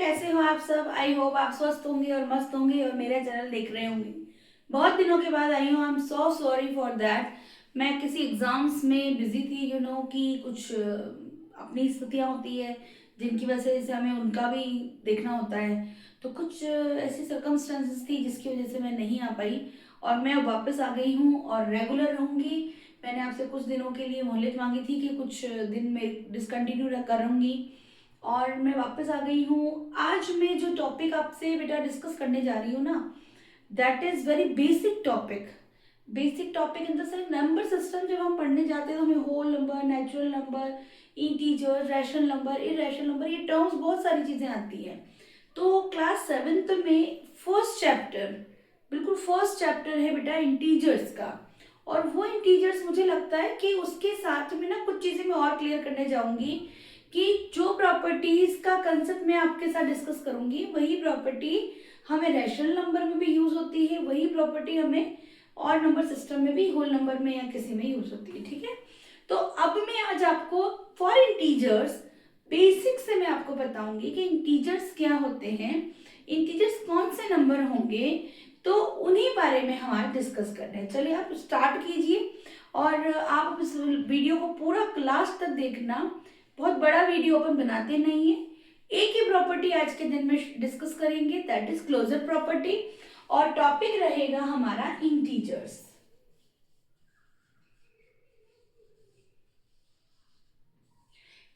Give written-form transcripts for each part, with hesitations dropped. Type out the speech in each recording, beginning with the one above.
कैसे हो आप सब। आई होप आप स्वस्थ होंगे और मस्त होंगे और मेरा चैनल देख रहे होंगे। बहुत दिनों के बाद आई हूँ। I am so sorry for that. मैं किसी एग्जाम्स में बिजी थी, कि कुछ अपनी स्थितियाँ होती है जिनकी वजह से हमें उनका भी देखना होता है। तो कुछ ऐसी सर्कमस्टेंसेस थी जिसकी वजह से मैं नहीं आ पाई और मैं अब वापस आ गई हूँ और रेगुलर रहूँगी। मैंने आपसे कुछ दिनों के लिए मोहलत मांगी थी कि कुछ दिन में डिसकंटिन्यू करूँगी और मैं वापस आ गई हूँ। आज मैं जो टॉपिक आपसे बेटा डिस्कस करने जा रही हूँ ना, that is very basic topic. Basic topic in the sense number system जब हम पढ़ने जाते हैं तो हमें whole number, natural number, integer, rational number, irrational number, ये टर्म्स बहुत सारी चीजें आती हैं। तो क्लास 7th में फर्स्ट चैप्टर, बिल्कुल फर्स्ट चैप्टर है बेटा इंटीजर्स का। और वो इंटीजर्स मुझे लगता है कि उसके साथ में ना कुछ चीजें मैं और क्लियर करने जाऊंगी कि जो प्रॉपर्टीज का कंसेप्ट मैं आपके साथ डिस्कस करूंगी वही प्रॉपर्टी हमें रैशनल नंबर में भी यूज होती है, वही प्रॉपर्टी हमें और नंबर सिस्टम में भी, होल नंबर में या किसी में यूज होती है। ठीक है, तो अब मैं आज आपको फॉर इंटीजर्स बेसिक से मैं आपको बताऊंगी कि इंटीजर्स क्या होते हैं, इंटीजर्स कौन से नंबर होंगे, तो उन्हीं बारे में हम आज डिस्कस कर रहे हैं। चलिए आप स्टार्ट कीजिए और आप इस वीडियो को पूरा क्लास तक देखना। बहुत बड़ा वीडियो अपन बनाते नहीं है, एक ही प्रॉपर्टी आज के दिन में डिस्कस करेंगे, दैट इज क्लोजर प्रॉपर्टी, और टॉपिक रहेगा हमारा इंटीजर्स।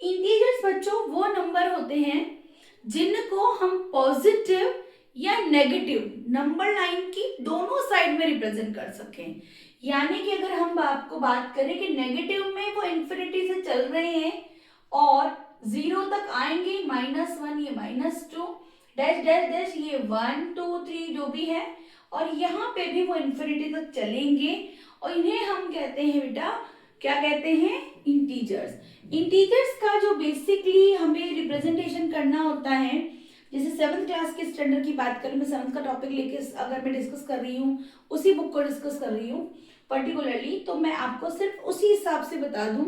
इंटीजर्स बच्चों वो नंबर होते हैं जिनको हम पॉजिटिव या नेगेटिव नंबर लाइन की दोनों साइड में रिप्रेजेंट कर सकें। यानी कि अगर हम आपको बात करें कि नेगेटिव में वो इंफिनिटी से चल रहे हैं और 0 तक आएंगे, -1 ये -2, डैश डैश डैश ये 1 2 3 जो भी है, और यहाँ पे भी वो इंफिनिटी तक चलेंगे और इन्हें हम कहते हैं बेटा, क्या कहते हैं, इंटीजर्स। इंटीजर्स का जो बेसिकली हमें रिप्रेजेंटेशन करना होता है, जैसे 7th क्लास के स्टैंडर्ड की बात करें, मैं 7th का टॉपिक लेके अगर मैं डिस्कस कर रही हूँ, उसी बुक को डिस्कस कर रही हूँ पर्टिकुलरली, तो मैं आपको सिर्फ उसी हिसाब से बता दूं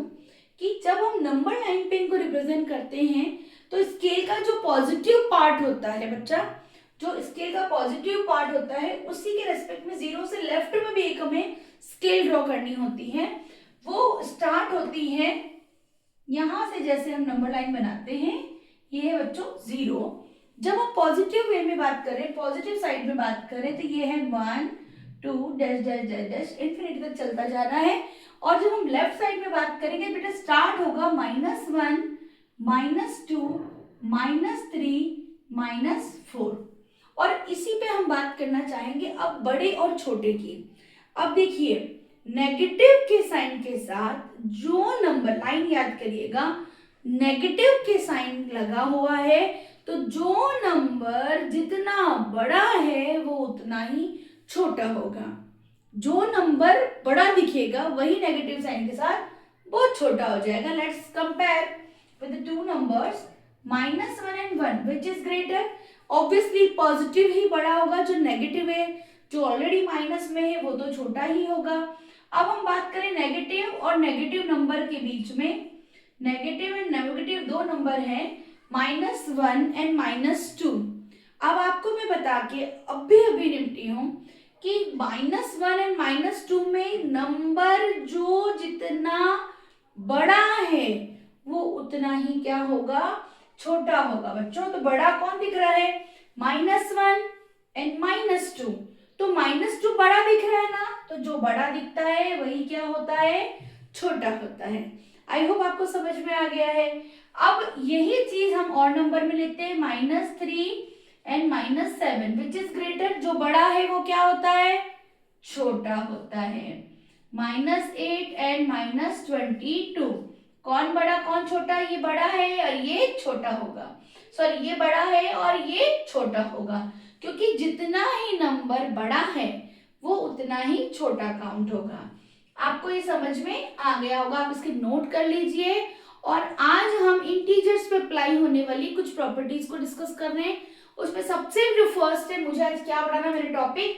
कि जब हम नंबर लाइन पे इनको रिप्रेजेंट करते हैं तो स्केल का जो पॉजिटिव पार्ट होता है बच्चा, जो स्केल का पॉजिटिव पार्ट होता है उसी के रेस्पेक्ट में 0 से लेफ्ट में भी एक हमें स्केल ड्रॉ करनी होती है। वो स्टार्ट होती है यहां से, जैसे हम नंबर लाइन बनाते हैं, ये है बच्चों 0। जब हम पॉजिटिव वे में बात करें, पॉजिटिव साइड में बात करें, तो ये है 1 2 dash dash dash dash infinity तक चलता जा रहा है। और जब हम लेफ्ट साइड में बात करेंगे बेटा, स्टार्ट होगा -1 -2 -3 -4। और इसी पे हम बात करना चाहेंगे अब बड़े और छोटे की। अब देखिए, नेगेटिव के साइन के साथ जो नंबर, लाइन याद करिएगा, नेगेटिव के साइन लगा हुआ है, तो जो नंबर जितना बड़ा है वो उतना ही छोटा होगा। जो नंबर बड़ा दिखेगा वही नेगेटिव साइन के साथ बहुत छोटा हो जाएगा। Let's compare with two numbers -1 and 1, which is greater. Obviously positive ही बड़ा होगा, जो नेगेटिव है, जो ऑलरेडी माइनस में है, वो तो छोटा ही होगा। अब हम बात करें नेगेटिव और नेगेटिव नंबर के बीच में, नेगेटिव एंड नेगेटिव दो नंबर हैं, -1 and -2। अब आपको मैं बता के अभी निपटी हूं कि -1 and -2 में नंबर जो जितना बड़ा है वो उतना ही क्या होगा, छोटा होगा बच्चों। तो बड़ा कौन दिख रहा है, -1 and -2, तो -2 बड़ा दिख रहा है ना, तो जो बड़ा दिखता है वही क्या होता है, छोटा होता है। आई होप आपको समझ में आ गया है। अब यही चीज हम और नंबर में लेते हैं, -3 and -7, विच इज ग्रेटर। जो बड़ा है वो क्या होता है, छोटा होता है। -8 and -22, कौन बड़ा कौन छोटा, ये बड़ा है और ये छोटा होगा, सॉरी ये बड़ा है और ये छोटा होगा, क्योंकि जितना ही नंबर बड़ा है वो उतना ही छोटा काउंट होगा। आपको ये समझ में आ गया होगा, आप इसके नोट कर लीजिए। और आज हम इंटीजर्स पे अप्लाई होने वाली कुछ प्रॉपर्टीज को डिस्कस कर रहे हैं। उसमें सबसे जो फर्स्ट है, मुझे आज क्या पढ़ाना, मेरे टॉपिक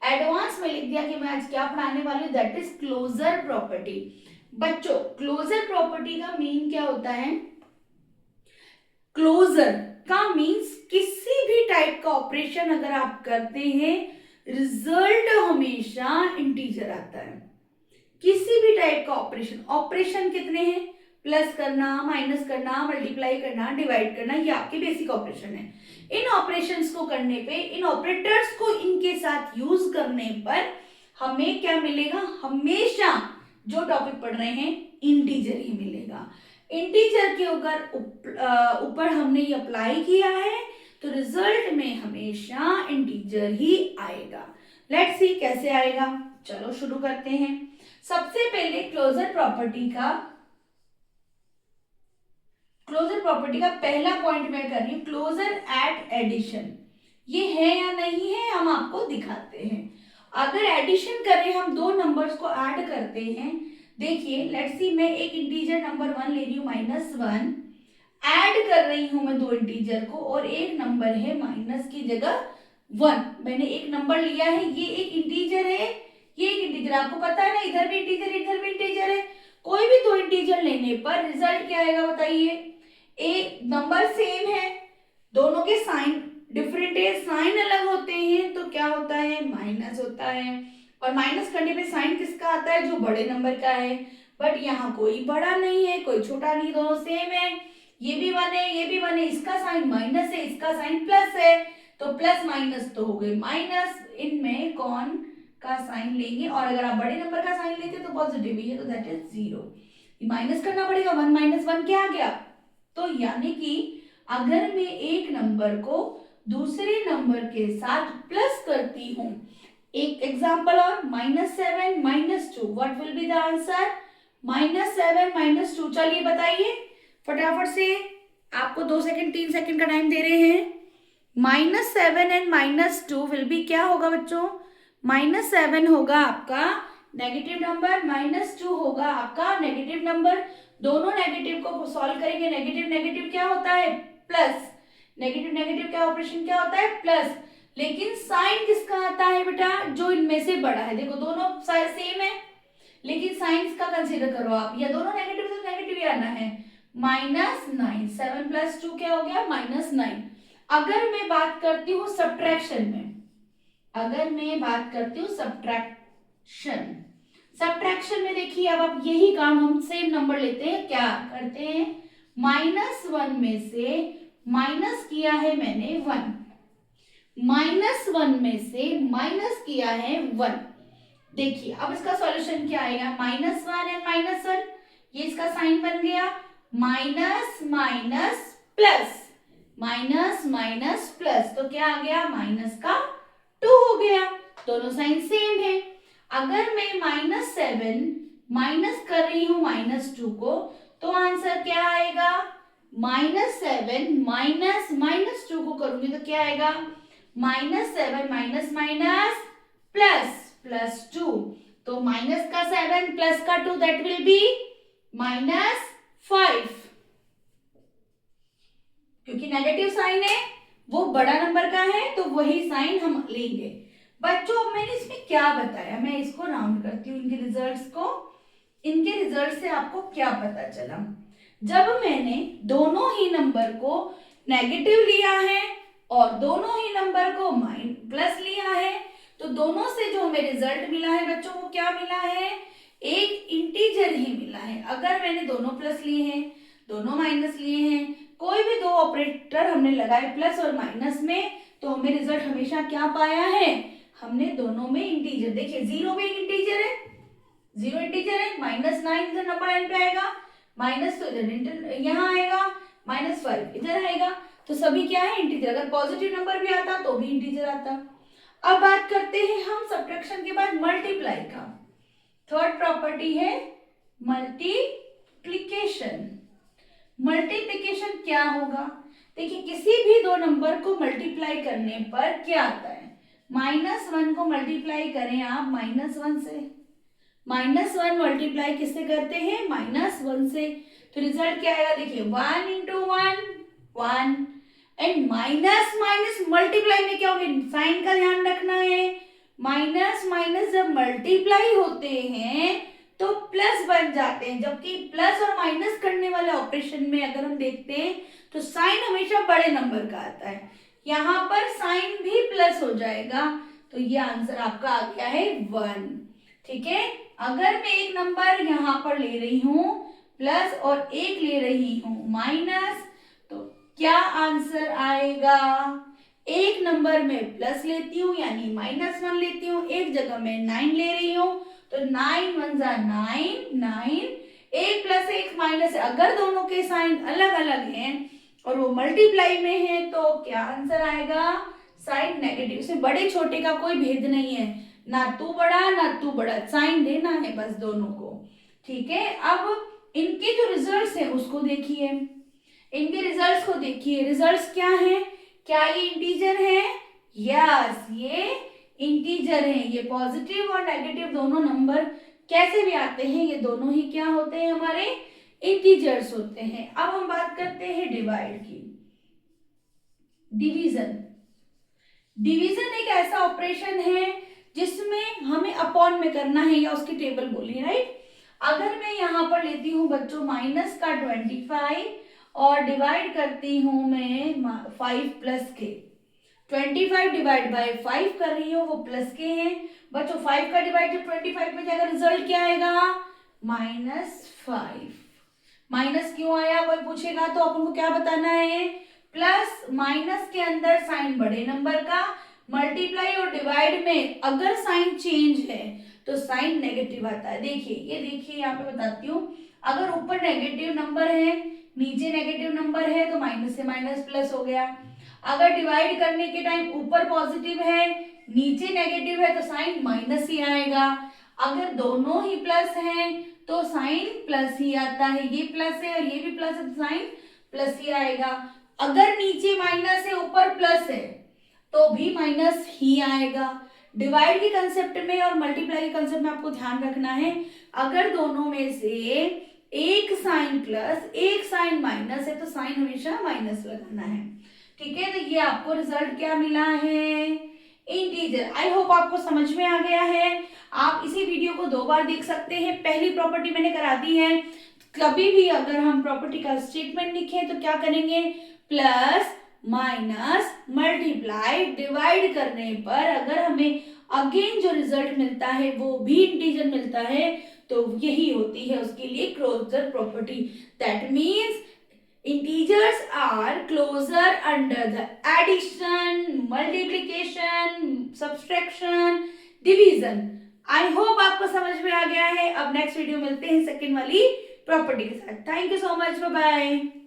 एडवांस में लिख दिया कि मैं आज क्या पढ़ाने वाली हूँ, दैट इज क्लोजर प्रॉपर्टी। बच्चों क्लोजर प्रॉपर्टी का मीन क्या होता है, क्लोजर का मीन्स किसी भी टाइप का ऑपरेशन अगर आप करते हैं रिजल्ट हमेशा इंटीजर आता है। किसी भी टाइप का ऑपरेशन कितने हैं? प्लस करना, माइनस करना, मल्टीप्लाई करना, डिवाइड करना, ये आपके बेसिक ऑपरेशन है। इन ऑपरेशंस को करने पे, इन ऑपरेटर्स को इनके साथ यूज करने पर हमें क्या मिलेगा? हमेशा जो टॉपिक पढ़ रहे हैं इंटीजर ही मिलेगा। इंटीजर के ऊपर हमने ये अप्लाई किया है तो रिजल्ट में हमेशा इंटीजर ही आएगा। लेट्स सी कैसे आएगा। चलो शुरू करते हैं। सबसे पहले क्लोजर प्रॉपर्टी का पहला पॉइंट मैं कर रही हूं, क्लोजर एट एडिशन। ये है या नहीं है हम आपको दिखाते हैं। अगर एडिशन करें, हम दो नंबर्स को ऐड करते हैं। देखिए लेट्स सी, मैं एक इंटीजर नंबर 1 ले रही हूँ -1, ऐड कर रही हूं मैं दो इंटीजर को, और एक नंबर है माइनस की जगह 1। मैंने एक नंबर लिया है, ये एक इंटीजर है, ये एक इंटीजर। आपको पता है ना, इधर भी इंटीजर इधर भी इंटीजर है। कोई भी दो इंटीजर लेने पर रिजल्ट क्या आएगा बताइए? एक नंबर सेम है, दोनों के साइन डिफरेंट है, साइन अलग होते हैं तो क्या होता है? माइनस होता है। और माइनस करने पे साइन किसका आता है? जो बड़े नंबर का है। बट यहाँ कोई बड़ा नहीं है, कोई छोटा नहीं, दोनों सेम है। ये भी 1 है, ये भी 1 है, इसका साइन माइनस है, इसका साइन प्लस है, तो प्लस माइनस तो हो गए माइनस। इनमें कौन का साइन लेंगे? और अगर आप बड़े नंबर का साइन लेते तो पॉजिटिव ही है, तो दैट इज 0। माइनस करना पड़ेगा, 1 - 1 क्या आ गया? तो यानी कि अगर मैं एक नंबर को दूसरे नंबर के साथ प्लस करती हूं, एक एग्जांपल और, -7 - 2, what will be the answer? -7 - 2। चलिए बताइए फटाफट से, आपको 2 सेकंड 3 सेकंड का टाइम दे रहे हैं। -7 एंड -2 विल बी क्या होगा बच्चों? -7 होगा आपका नेगेटिव नंबर, -2 होगा आपका नेगेटिव नंबर। दोनों नेगेटिव को सॉल्व करेंगे, नेगेटिव नेगेटिव क्या होता है? प्लस। नेगेटिव नेगेटिव क्या ऑपरेशन क्या होता है? प्लस। लेकिन साइन किसका आता है बेटा? जो इनमें से बड़ा है। देखो दोनों सेम है, लेकिन साइंस का कंसीडर करो आप, या दोनों नेगेटिव तो नेगेटिव ही आना है। -9, 7 + 2 क्या हो गया? -9। अगर मैं बात करती हूँ सब्ट्रैक्शन में, सब्ट्रैक्शन में देखिए, अब आप यही काम हम सेम नंबर लेते हैं, क्या करते हैं? -1 में से माइनस किया है मैंने 1, -1 में से माइनस किया है 1। देखिए अब इसका सॉल्यूशन क्या आएगा? -1 एंड -1, ये इसका साइन बन गया, minus minus plus, minus minus plus, तो क्या आ गया? माइनस का 2 हो गया। दोनों साइन सेम है। अगर मैं -7 माइनस कर रही हूं -2 को, तो आंसर क्या आएगा? -7 माइनस -2 को करूंगी तो क्या आएगा? -7 माइनस माइनस प्लस 2, तो माइनस का 7 प्लस का 2 दैट विल बी -5। क्योंकि नेगेटिव साइन है, वो बड़ा नंबर का है, तो वही साइन हम लेंगे। बच्चों अब मैंने इसमें क्या बताया, मैं इसको राउंड करती हूँ इनके रिजल्ट्स को। इनके रिजल्ट से आपको क्या पता चला? जब मैंने दोनों ही नंबर को नेगेटिव लिया है और दोनों ही नंबर को प्लस लिया है, तो दोनों से जो हमें रिजल्ट मिला है बच्चों, वो क्या मिला है? एक इंटीजर ही मिला है। अगर मैंने दोनों प्लस लिए हैं, दोनों माइनस लिए हैं, कोई भी दो ऑपरेटर हमने लगाए प्लस और माइनस में, तो हमें रिजल्ट हमेशा क्या पाया है? हमने दोनों में इंटीजर। देखिए 0 में एक इंटीजर है, 0 इंटीजर है, -9 इधर नंबर एंड पे आएगा, माइनस तो इधर यहाँ आएगा, -5 इधर आएगा, तो सभी क्या है? इंटीजर। अगर पॉजिटिव नंबर भी आता तो भी इंटीजर आता। अब बात करते हैं हम सब्ट्रैक्शन के बाद मल्टीप्लाई का। थर्ड प्रॉपर्टी है मल्टीप्लिकेशन। मल्टीप्लिकेशन क्या होगा? देखिए किसी भी दो नंबर को मल्टीप्लाई करने पर क्या आता है? -1 को मल्टीप्लाई करें आप -1 से, -1 मल्टीप्लाई किससे करते हैं? -1 से, तो रिजल्ट क्या आएगा? देखिए 1 × 1 1, एंड माइनस माइनस मल्टीप्लाई में क्या होगा? साइन का ध्यान रखना है। माइनस माइनस जब मल्टीप्लाई होते हैं तो प्लस बन जाते हैं, जबकि प्लस और माइनस करने वाले ऑपरेशन में अगर हम देखते हैं तो साइन हमेशा बड़े नंबर का आता है, यहाँ पर साइन भी प्लस हो जाएगा, तो ये आंसर आपका आ गया है 1। ठीक है, अगर मैं एक नंबर यहाँ पर ले रही हूँ प्लस और एक ले रही हूँ माइनस, तो क्या आंसर आएगा? एक नंबर में प्लस लेती हूँ यानी -1 लेती हूँ, एक जगह में 9 ले रही हूँ, तो 9 1 जा 9, 9, एक प्लस एक माइनस है। अगर दोनों के साइन अलग अलग हैं और वो मल्टीप्लाई में है तो क्या आंसर आएगा? Sign negative. से बड़े छोटे का कोई भेद नहीं है, ना तू बड़ा ना तू बड़ा, साइन देना है बस दोनों को। ठीक है, अब इनके जो रिजल्ट्स हैं उसको देखिए, इनके रिजल्ट्स को देखिए। रिजल्ट्स क्या है? क्या ये इंटीजर है? यस, ये इंटीजर है। ये पॉजिटिव और नेगेटिव दोनों नंबर कैसे भी आते हैं, ये दोनों ही क्या होते हैं? हमारे इंटीजर्स होते हैं। अब हम बात करते हैं डिवाइड की। डिवीजन, डिवीजन एक ऐसा ऑपरेशन है जिसमें हमें अपॉन में करना है, या उसकी टेबल बोली, राइट। अगर मैं यहाँ पर लेती हूँ बच्चों माइनस का 25 और डिवाइड करती हूँ मैं 5 प्लस के, 25 डिवाइड बाय 5 कर रही हूँ, वो प्लस के हैं बच्चों। 5 का डिवाइड जब 25 में जाएगा रिजल्ट क्या आएगा? -5। माइनस क्यों आया कोई पूछेगा तो अपन को क्या बताना है? प्लस माइनस के अंदर साइन बड़े नंबर का, मल्टीप्लाई और डिवाइड में अगर साइन चेंज है तो साइन नेगेटिव आता है। देखिए, ये देखिए यहाँ पे बताती हूँ, अगर ऊपर नेगेटिव नंबर है नीचे नेगेटिव नंबर है तो माइनस से माइनस प्लस हो गया। अगर डिवाइड करने के टाइम ऊपर पॉजिटिव है नीचे नेगेटिव है तो साइन माइनस ही आएगा। अगर दोनों ही प्लस हैं तो साइन प्लस ही आता है, ये प्लस है और ये भी प्लस है तो साइन प्लस ही आएगा। अगर नीचे माइनस है ऊपर प्लस है तो भी माइनस ही आएगा। डिवाइड के कंसेप्ट में और मल्टीप्लाई के कंसेप्ट में आपको ध्यान रखना है, अगर दोनों में से एक साइन प्लस एक साइन माइनस है तो साइन हमेशा माइनस लगाना है। ठीक है, तो ये आपको रिजल्ट क्या मिला है? इंटीजर। आई होप आपको समझ में आ गया है। आप इसी वीडियो को 2 बार देख सकते हैं। पहली प्रॉपर्टी मैंने करा दी है। कभी भी अगर हम प्रॉपर्टी का स्टेटमेंट लिखें तो क्या करेंगे? प्लस माइनस मल्टीप्लाई डिवाइड करने पर अगर हमें अगेन जो रिजल्ट मिलता है वो भी इंटीजर मिलता है तो यही होती है उसके लिए closure property. That means integers are closer under the addition, multiplication, subtraction, division. I hope आपको समझ में आ गया है। अब नेक्स्ट वीडियो मिलते हैं सेकंड वाली प्रॉपर्टी के साथ। Thank you so much, bye bye.